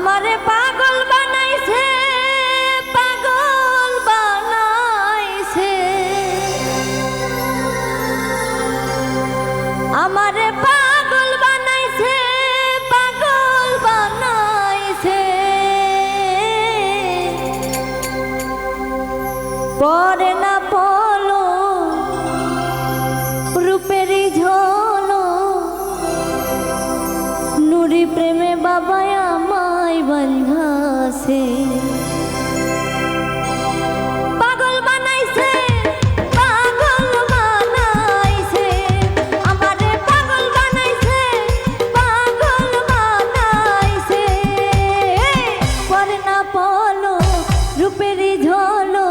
আমারে পাগল বানাইছে, পাগল বানাইছে, আমারে পাগল বানাইছে, পাগল বানাইছে। পরে না পলো রূপেরই ঝলো, নুরি প্রেমে বাবা আমায় বন্ধাছে। পাগল বানাইছে, পাগল বানাইছে, আমারে পাগল বানাইছে, পাগল বানাইছে। পরে না পলো রূপেরই ঝলো,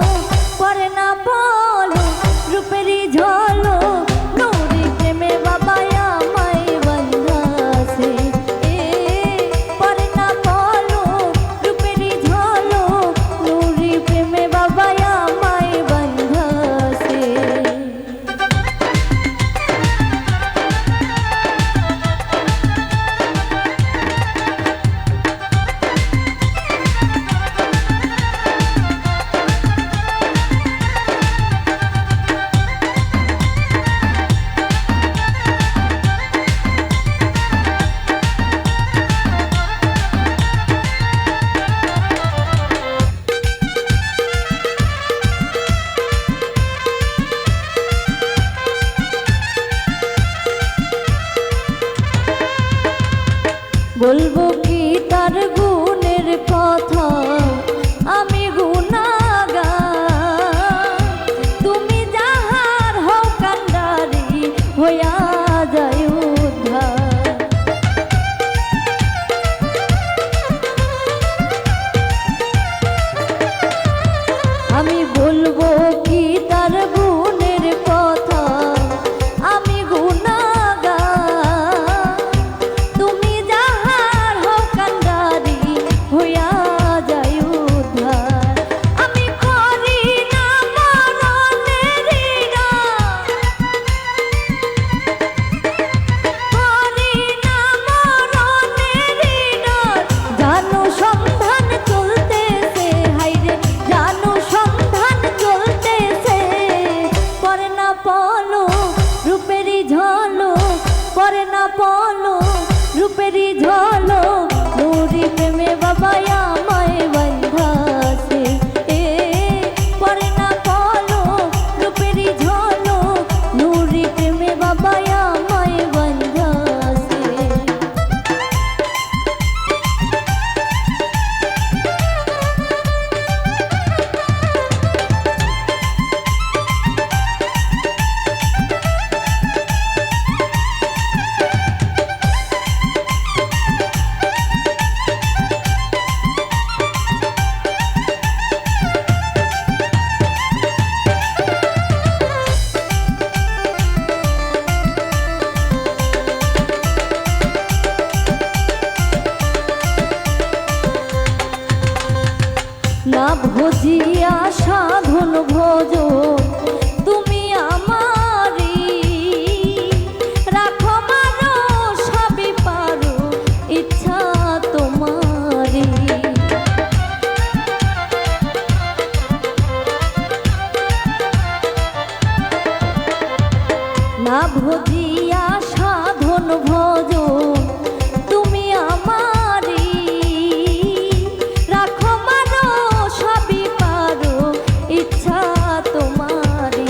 পরে না পলো রূপেরই ঝলো, নুরি প্রেমে বাবা আমায় বন্ধাছে। পরে না পলো রূপেরই ঝলো, নুরি প্রেমে বাবা আমায় বন্ধাছে। বলবো কি তার গুণের কথা, আমি গুনাগার, তুমি যাহার হও কান্ডারি হইয়া যায় উদ্ধার। আমি বলবো কি তার গুণের কথা, আমি গুনাগার, তুমি যাহার হও কান্ডারি হইয়া যায় উদ্ধার। আমি করি না মরণের ডর, করি না মরণের ডর, জানো সন্ধান চলতেছে, হাইরে জানো সন্ধান চলতেছে। পরে না পলো রূপেরই ঝলো, পরে না পলো রূপেরই ঝলো, নুরি প্রেমে বাবা আমায় বন্ধাছে। পরে না পলো রূপেরই ঝলো, নুরি প্রেমে বাবা আমায় বন্ধাছে। না ভজিয়া সাধন ভোজ তুমি আমারি, রাখো মারো সবই পারো ইচ্ছা তোমারি। না ভজিয়া সাধন ভোজ তুমি আমারি, রাখো মারো সবই পারো ইচ্ছা তোমারি।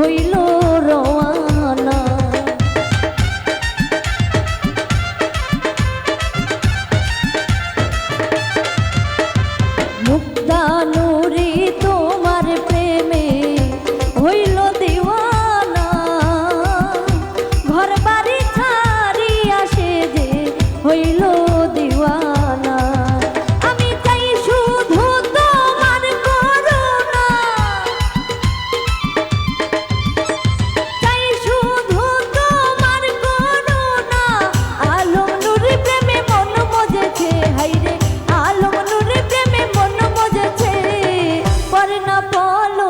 হইল রওয়ানা। মুক্তা নুরি তোমার প্রেমে হইল দিওয়ানা, ঘর বাড়ি ছাড়িয়া সে যে হইল দিওয়ানা। আমি চাই শুধু তোমার করুণা, চাই শুধু তোমার করুণা। আলম নুরি প্রেমে মন মজেছে, হাইরে আলম নুরি প্রেমে মন মজেছে। পরে না পলো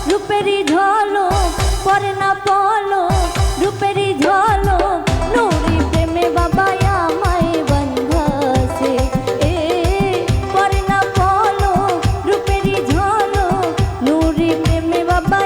রূপেরই ঢলো, পরে না পলো রূপেরই ঢলো। নুরি প্রেমে বাবা আমায় বন্ধাছে, পরে না পলো রূপেরই ঢলো। নুরি প্রেমে বাবা